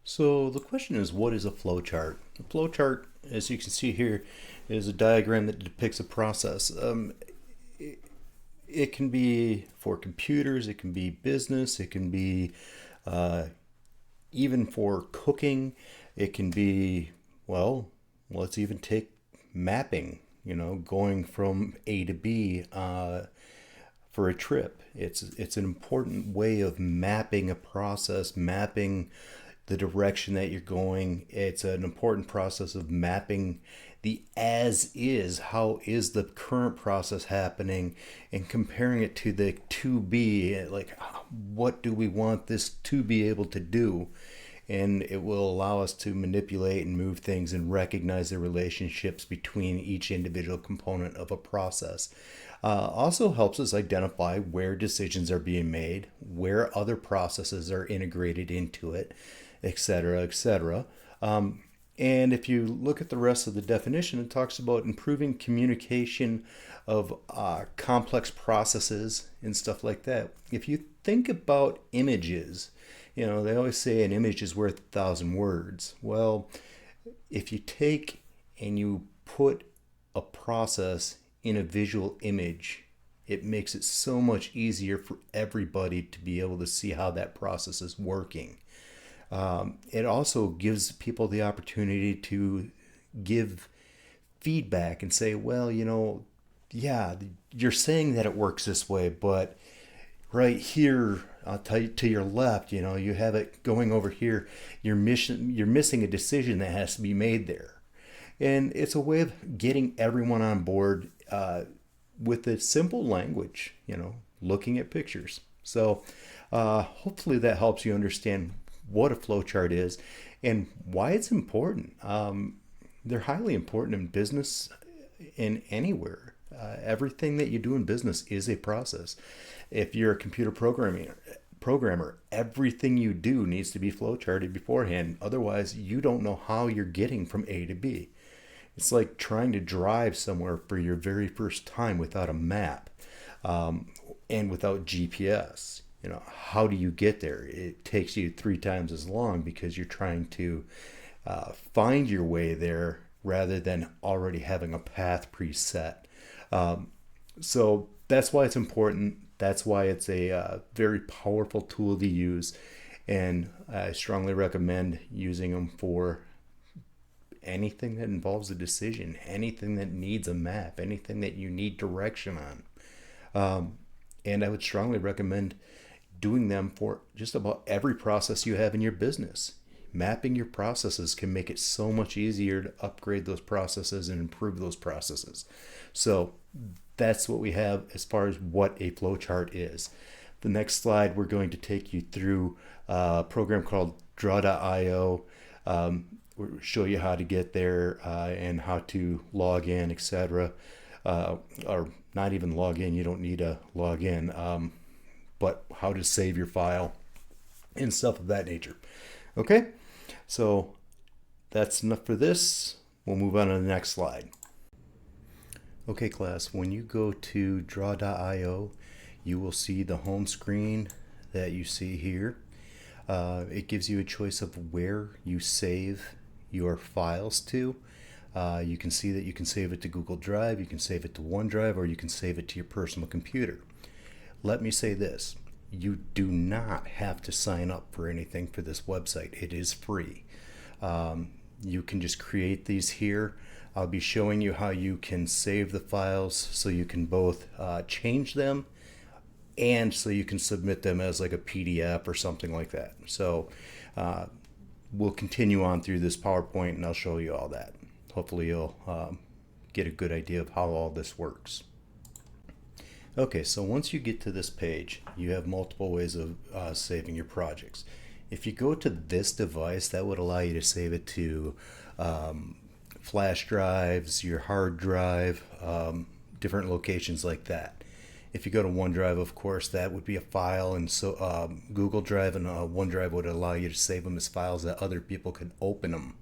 So the question is, what is a flowchart? A flowchart, as you can see here, is a diagram that depicts a process. It, it can be for computers, it can be business, it can be uh, even for cooking, it can be, well, let's even take mapping, going from A to B for a trip. It's an important way of mapping a process, mapping the direction that you're going. It's an important process of mapping the as is, how is the current process happening, and comparing it to the to be, like what do we want this to be able to do. And it will allow us to manipulate and move things and recognize the relationships between each individual component of a process. Also helps us identify where decisions are being made, where other processes are integrated into it, etc., etc. And if you look at the rest of the definition, it talks about improving communication of complex processes and stuff like that. If you think about images, they always say an image is worth 1,000 words. Well, if you take and you put a process in a visual image, it makes it so much easier for everybody to be able to see how that process is working. It also gives people the opportunity to give feedback and say, well, yeah, you're saying that it works this way, but right here to your left, you have it going over here. You're missing a decision that has to be made there. And it's a way of getting everyone on board with a simple language, looking at pictures. So hopefully that helps you understand what a flowchart is and why it's important. They're highly important in business and anywhere. Everything that you do in business is a process. If you're a computer programmer, everything you do needs to be flowcharted beforehand. Otherwise, you don't know how you're getting from A to B. It's like trying to drive somewhere for your very first time without a map and without GPS. How do you get there? It takes you 3 times as long because you're trying to find your way there rather than already having a path preset. So that's why it's important. That's why it's a very powerful tool to use. And I strongly recommend using them for anything that involves a decision, anything that needs a map, anything that you need direction on. And I would strongly recommend doing them for just about every process you have in your business. Mapping your processes can make it so much easier to upgrade those processes and improve those processes. So that's what we have as far as what a flowchart is. The next slide, we're going to take you through a program called Draw.io. We'll show you how to get there and how to log in, etc. Or not even log in, you don't need to log in, but how to save your file and stuff of that nature. Okay, so that's enough for this. We'll move on to the next slide. Okay, class, when you go to Draw.io, you will see the home screen that you see here. It gives you a choice of where you save your files to. You can see that you can save it to Google Drive, you can save it to OneDrive, or you can save it to your personal computer. Let me say this. You do not have to sign up for anything for this website. It is free. You can just create these here. I'll be showing you how you can save the files so you can both change them and so you can submit them as like a PDF or something like that. So we'll continue on through this PowerPoint and I'll show you all that. Hopefully you'll get a good idea of how all this works. Okay, so once you get to this page, you have multiple ways of saving your projects. If you go to this device, that would allow you to save it to flash drives, your hard drive, different locations like that. If you go to OneDrive, of course, that would be a file, and so Google Drive and OneDrive would allow you to save them as files that other people could open them.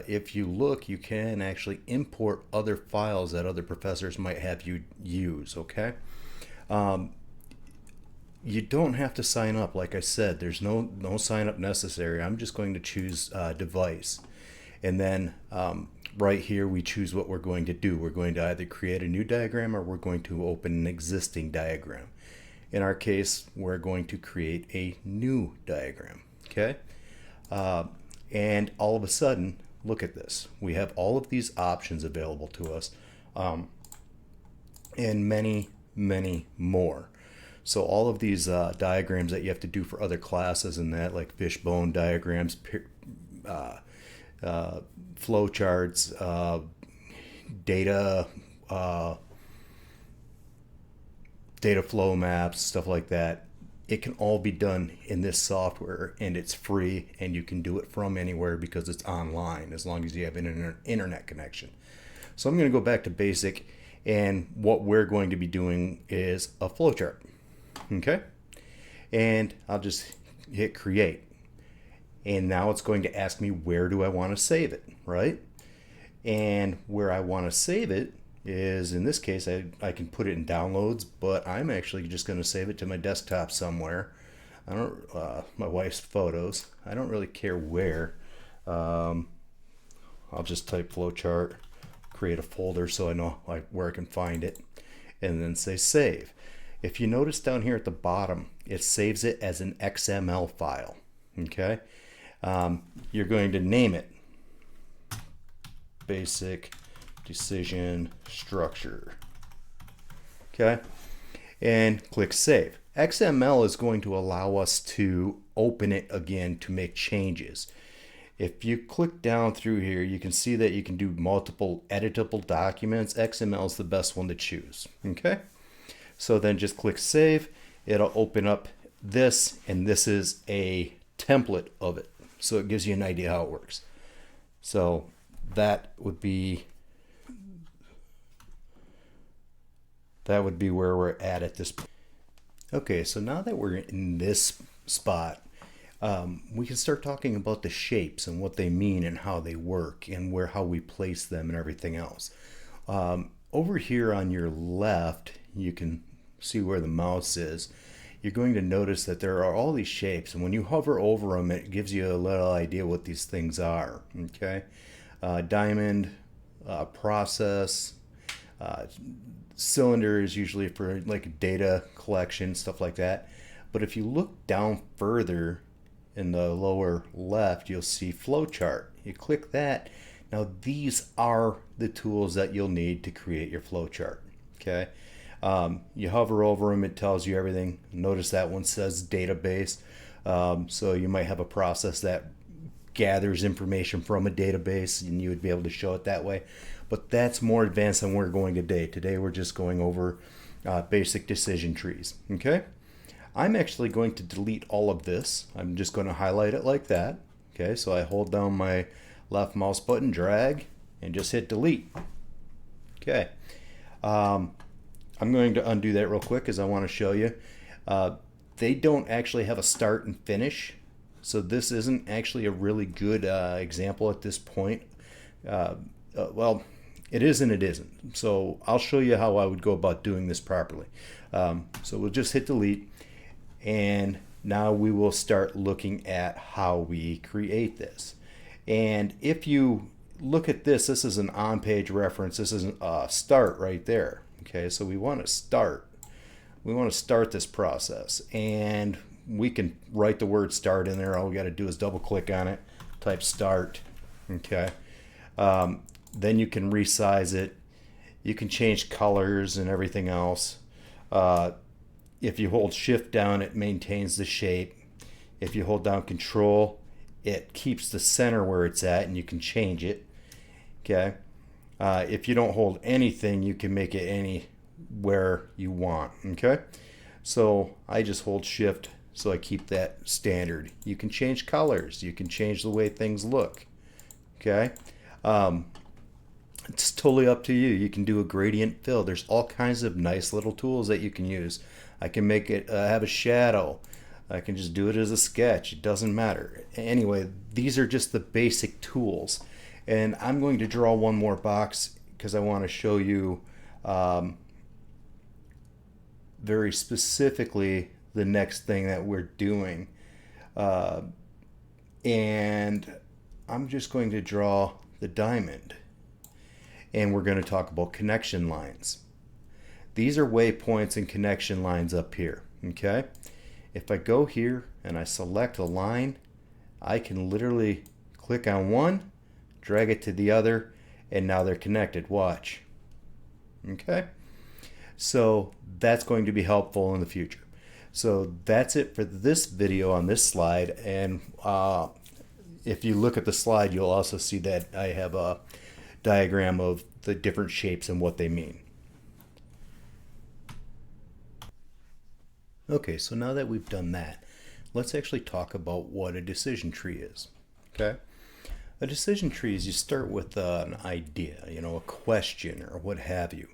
If you look, you can actually import other files that other professors might have you use, okay? you don't have to sign up. Like I said, there's no sign up necessary. I'm just going to choose device. And then right here, we choose what we're going to do. We're going to either create a new diagram or we're going to open an existing diagram. In our case, we're going to create a new diagram, okay? And all of a sudden, look at this. We have all of these options available to us, and many, many more. So all of these diagrams that you have to do for other classes and that, like fishbone diagrams, flow charts, data flow maps, stuff like that, it can all be done in this software, and it's free, and you can do it from anywhere because it's online as long as you have an internet connection. So I'm going to go back to basic, and what we're going to be doing is a flowchart. Okay, and I'll just hit create, and now it's going to ask me where do I want to save it, right? And where I want to save it is, in this case, I can put it in downloads, but I'm actually just going to save it to my desktop somewhere. I don't my wife's photos. I don't really care where. I'll just type flowchart, create a folder so I know where I can find it, and then say save. If you notice down here at the bottom, it saves it as an XML file. Okay, you're going to name it basic decision structure. Okay, and click save. XML is going to allow us to open it again to make changes. If you click down through here, you can see that you can do multiple editable documents. XML is the best one to choose. Okay, so then just click save. It'll open up this, and this is a template of it, so it gives you an idea how it works. So that would be where we're at this point. Okay, so now that we're in this spot, we can start talking about the shapes and what they mean and how they work and how we place them and everything else. Over here on your left, you can see where the mouse is. You're going to notice that there are all these shapes, and when you hover over them, it gives you a little idea what these things are. Okay, diamond, process, cylinder is usually for like data collection, stuff like that. But if you look down further in the lower left, you'll see flowchart. You click that. Now these are the tools that you'll need to create your flowchart. Okay, you hover over them, it tells you everything. Notice that one says database, so you might have a process that gathers information from a database, and you would be able to show it that way. But that's more advanced than we're going today. Today we're just going over basic decision trees. Okay, I'm actually going to delete all of this. I'm just going to highlight it like that. Okay, so I hold down my left mouse button, drag, and just hit delete. Okay, I'm going to undo that real quick because I want to show you. They don't actually have a start and finish, so this isn't actually a really good example at this point. Well, it is and it isn't. So I'll show you how I would go about doing this properly. So we'll just hit delete, and now we will start looking at how we create this. And if you look at this, this is an on-page reference. This is a start right there. Okay, so we want to start. We want to start this process, and we can write the word start in there. All we got to do is double click on it, type start. Okay, then you can resize it. You can change colors and everything else. If you hold shift down, it maintains the shape. If you hold down control, it keeps the center where it's at, and you can change it. Okay, if you don't hold anything, you can make it anywhere you want. Okay, so I just hold shift, so I keep that standard. You can change colors. You can change the way things look. Okay, it's totally up to you. You can do a gradient fill. There's all kinds of nice little tools that you can use. I can make it have a shadow. I can just do it as a sketch. It doesn't matter. Anyway, these are just the basic tools. And I'm going to draw one more box because I want to show you very specifically the next thing that we're doing. And I'm just going to draw the diamond. And we're going to talk about connection lines. These are waypoints and connection lines up here. Okay? If I go here and I select a line, I can literally click on one, drag it to the other, and now they're connected. Watch. Okay? So that's going to be helpful in the future. So that's it for this video on this slide. And if you look at the slide, you'll also see that I have a diagram of the different shapes and what they mean. Okay, so now that we've done that, let's actually talk about what a decision tree is. Okay? A decision tree is you start with an idea, a question or what have you.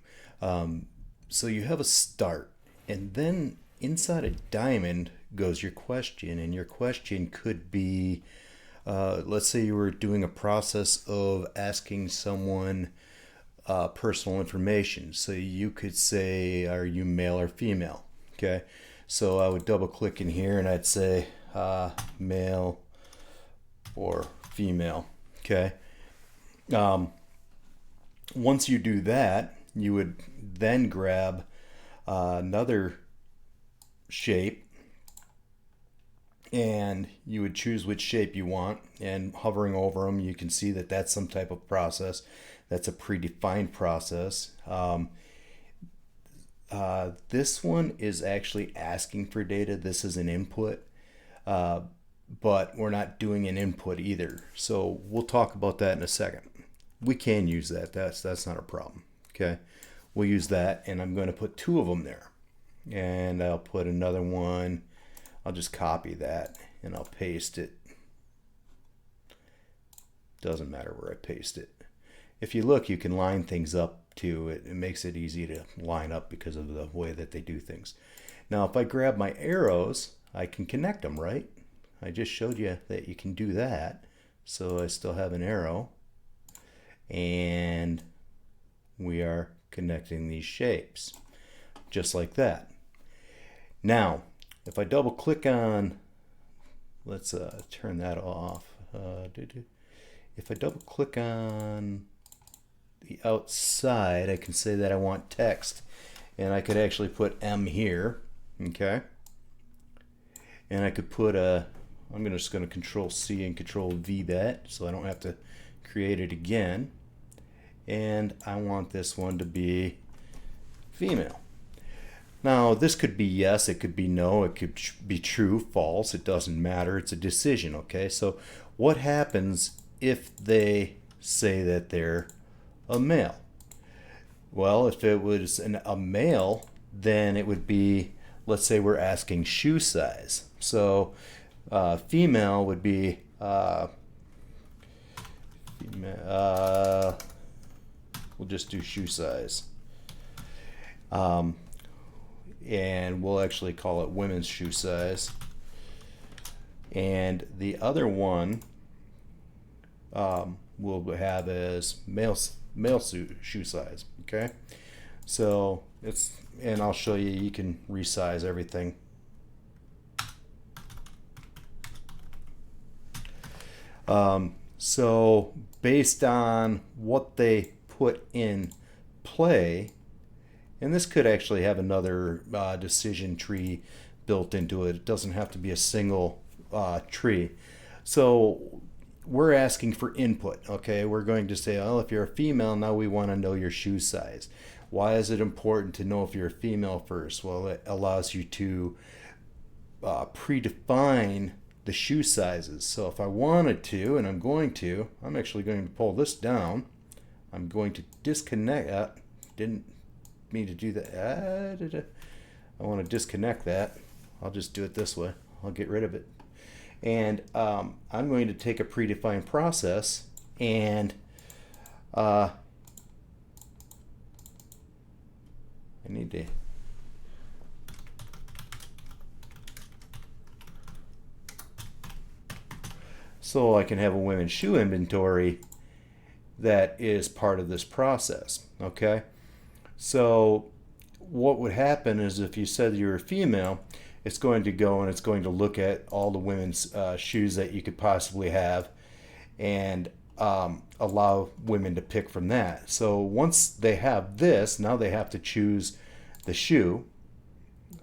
So you have a start, and then inside a diamond goes your question, and your question could be, let's say you were doing a process of asking someone personal information. So you could say, are you male or female? Okay? So I would double click in here and I'd say male or female. Okay. Once you do that, you would then grab another shape and you would choose which shape you want, and hovering over them you can see that that's some type of process. That's a predefined process. This one is actually asking for data. This is an input, but we're not doing an input either. So we'll talk about that in a second. We can use that. That's not a problem. Okay, we'll use that, and I'm going to put two of them there, and I'll put another one. I'll just copy that and I'll paste it. Doesn't matter where I paste it. If you look, you can line things up too. It makes it easy to line up because of the way that they do things. Now, if I grab my arrows, I can connect them, right? I just showed you that you can do that. So I still have an arrow, and we are connecting these shapes just like that. Now, if I double click on, let's turn that off. If I double click on the outside, I can say that I want text, and I could actually put M here. Okay, and I could put I'm just going to Control C and Control V that, so I don't have to create it again. And I want this one to be female. Now, this could be yes, it could be no, it could be true, false, it doesn't matter. It's a decision. Okay, so what happens if they say that they're a male? Well, if it was a male, then it would be, let's say we're asking shoe size. So female would be we'll just do shoe size, and we'll actually call it women's shoe size. And the other one we'll have as male shoe size. Okay, so and I'll show you, you can resize everything. So based on what they put in play, and this could actually have another decision tree built into it. It doesn't have to be a single tree. So we're asking for input. Okay, we're going to say, oh, if you're a female, now we want to know your shoe size. Why is it important to know if you're a female first? Well, it allows you to predefine the shoe sizes. So if I wanted to, and I'm actually going to pull this down. I'm going to disconnect. Didn't mean to do that. I want to disconnect that. I'll just do it this way. I'll get rid of it. And I'm going to take a predefined process and I need to so I can have a women's shoe inventory that is part of this process. Okay, so what would happen is if you said you're a female, it's going to go and it's going to look at all the women's shoes that you could possibly have and allow women to pick from that. So once they have this, now they have to choose the shoe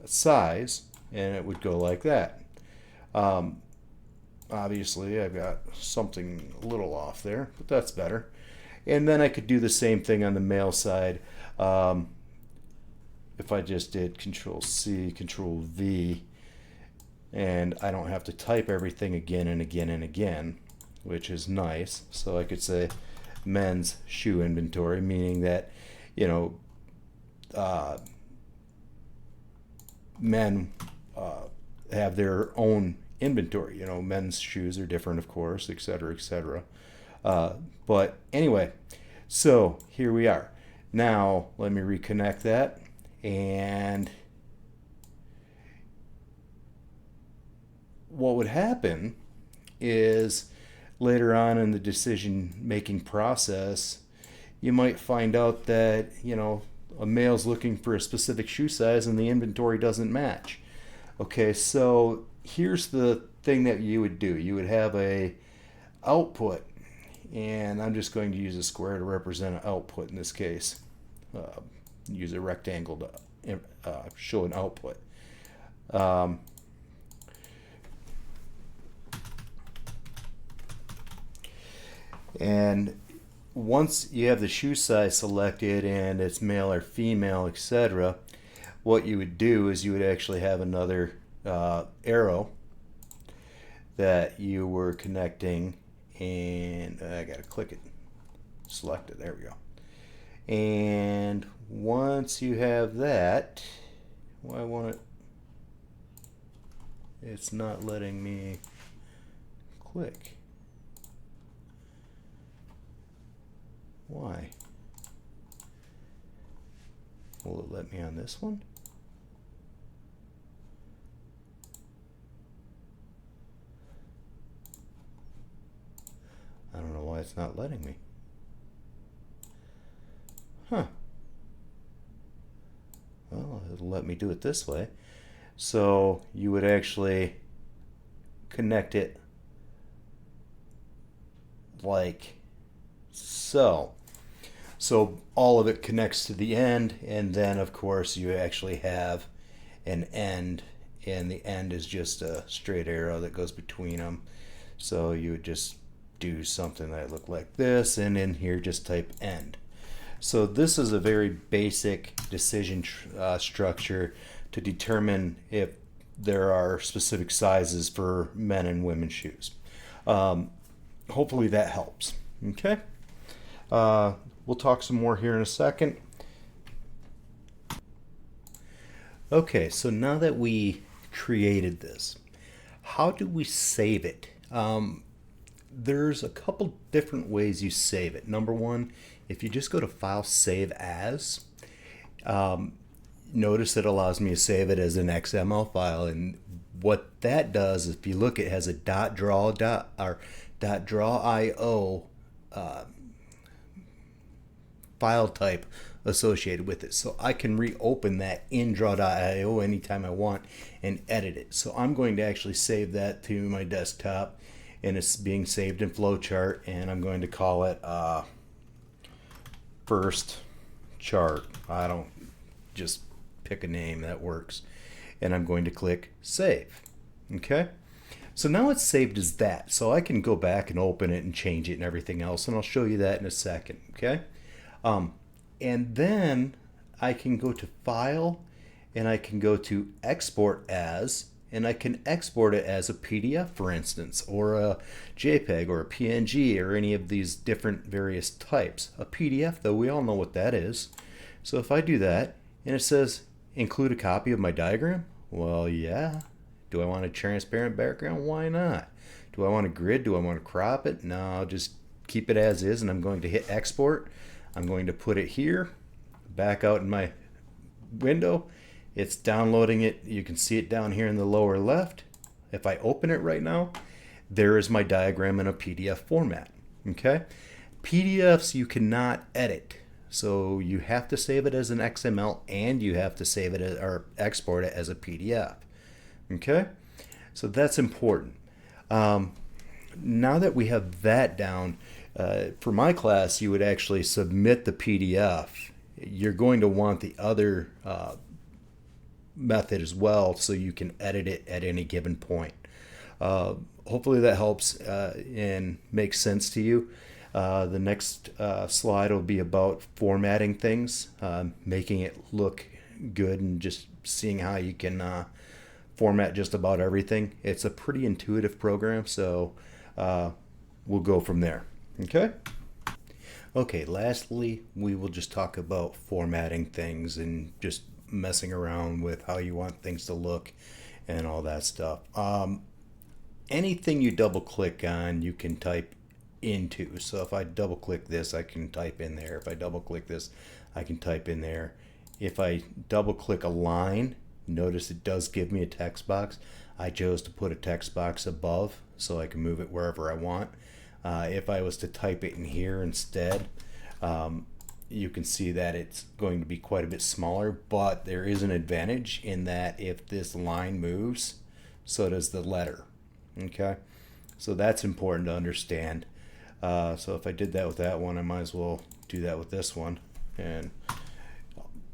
size, and it would go like that. Obviously, I've got something a little off there, but that's better. And then I could do the same thing on the male side. If I just did Control C, Control V, and I don't have to type everything again and again and again, which is nice. So I could say men's shoe inventory, meaning that, you know, men have their own inventory. You know, men's shoes are different, of course, etc., etc. But anyway, so here we are. Now let me reconnect that, and what would happen is later on in the decision making process, you might find out that, you know, a male's looking for a specific shoe size and the inventory doesn't match. Okay, so here's the thing that you would do. You would have a output, and I'm just going to use a square to represent an output in this case. Use a rectangle to show an output. And once you have the shoe size selected and it's male or female, etc., what you would do is you would actually have another arrow that you were connecting, and I gotta click it, select it, there we go. And once you have that, well, I want it, it's not letting me click. Why? Will it let me on this one? I don't know why it's not letting me. Huh. Well, it'll let me do it this way. So you would actually connect it like so. So all of it connects to the end, and then of course you actually have an end, and the end is just a straight arrow that goes between them. So you would just do something that looked like this, and in here just type end. So this is a very basic decision structure to determine if there are specific sizes for men and women's shoes. Hopefully that helps. Okay. We'll talk some more here in a second. Okay, so now that we created this, how do we save it? There's a couple different ways you save it. Number one, if you just go to File, Save As, notice it allows me to save it as an XML file, and what that does, if you look, it has a .draw.io file type associated with it. So I can reopen that in Draw.io anytime I want and edit it. So I'm going to actually save that to my desktop, and it's being saved in flowchart, and I'm going to call it first chart. I don't, just pick a name that works, and I'm going to click save. Okay, so now it's saved as that, so I can go back and open it and change it and everything else, and I'll show you that in a second. Okay, and then I can go to File, and I can go to Export As, and I can export it as a PDF, for instance, or a JPEG or a PNG, or any of these different various types. A PDF, though, we all know what that is. So if I do that, and it says include a copy of my diagram, well, yeah. Do I want a transparent background? Why not? Do I want a grid? Do I want to crop it? No, I'll just keep it as is, and I'm going to hit export. I'm going to put it here, back out in my window. It's downloading it. You can see it down here in the lower left. If I open it right now, there is my diagram in a PDF format. Okay? PDFs you cannot edit. So you have to save it as an XML, and you have to save it as, or export it as a PDF. Okay, so that's important. Now that we have that down, for my class, you would actually submit the PDF. You're going to want the other method as well, so you can edit it at any given point. Hopefully that helps and makes sense to you. The next slide will be about formatting things, making it look good, and just seeing how you can format just about everything. It's a pretty intuitive program, so we'll go from there. Okay? Okay, lastly, we will just talk about formatting things and just messing around with how you want things to look and all that stuff. Anything you double click on, you can type into. So if I double click this, I can type in there. If I double click this, I can type in there. If I double click a line, notice it does give me a text box. I chose to put a text box above so I can move it wherever I want. If I was to type it in here instead, you can see that it's going to be quite a bit smaller, but there is an advantage in that if this line moves, so does the letter. Okay, so that's important to understand. So if I did that with that one, I might as well do that with this one.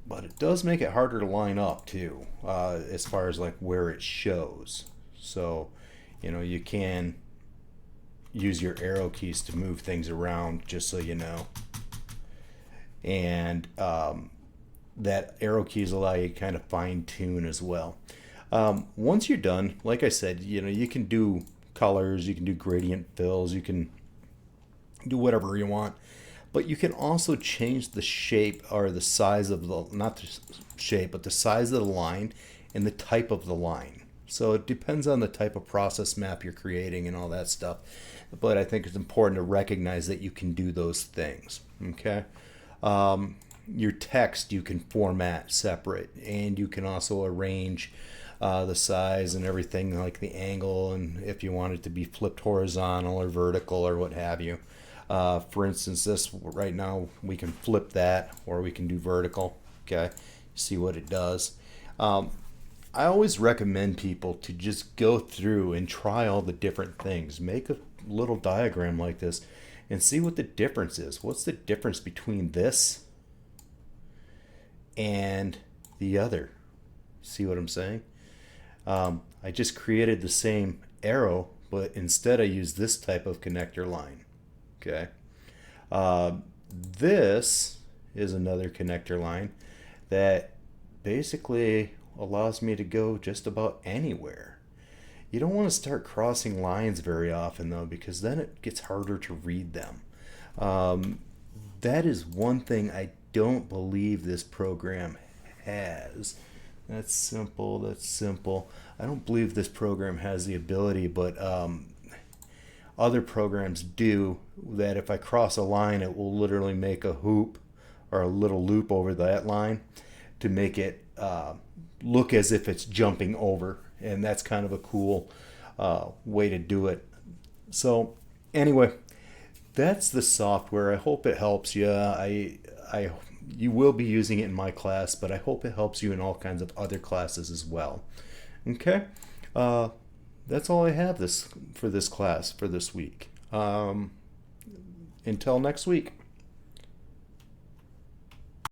But it does make it harder to line up too, as far as like where it shows. So, you can use your arrow keys to move things around, just so you know. And that arrow keys allow you to kind of fine tune as well. Once you're done, like I said, you can do colors, you can do gradient fills, you can do whatever you want, but you can also change the shape or the size of not the shape, but the size of the line and the type of the line. So it depends on the type of process map you're creating and all that stuff. But I think it's important to recognize that you can do those things. Okay. Your text you can format separate, and you can also arrange the size and everything, like the angle, and if you want it to be flipped horizontal or vertical or what have you. For instance, this right now we can flip that, or we can do vertical. Okay, see what it does. I always recommend people to just go through and try all the different things. Make a little diagram like this and see what the difference is. What's the difference between this and the other? See what I'm saying? I just created the same arrow, but instead I used this type of connector line. Okay. This is another connector line that basically allows me to go just about anywhere. You don't want to start crossing lines very often though, because then it gets harder to read them. That is one thing I don't believe this program has. That's simple. That's simple. I don't believe this program has the ability, but other programs do, that if I cross a line, it will literally make a hoop or a little loop over that line to make it look as if it's jumping over. And that's kind of a cool way to do it. So anyway, that's the software. I hope it helps you. You will be using it in my class, but I hope it helps you in all kinds of other classes as well. Okay, that's all I have for this class for this week. Until next week.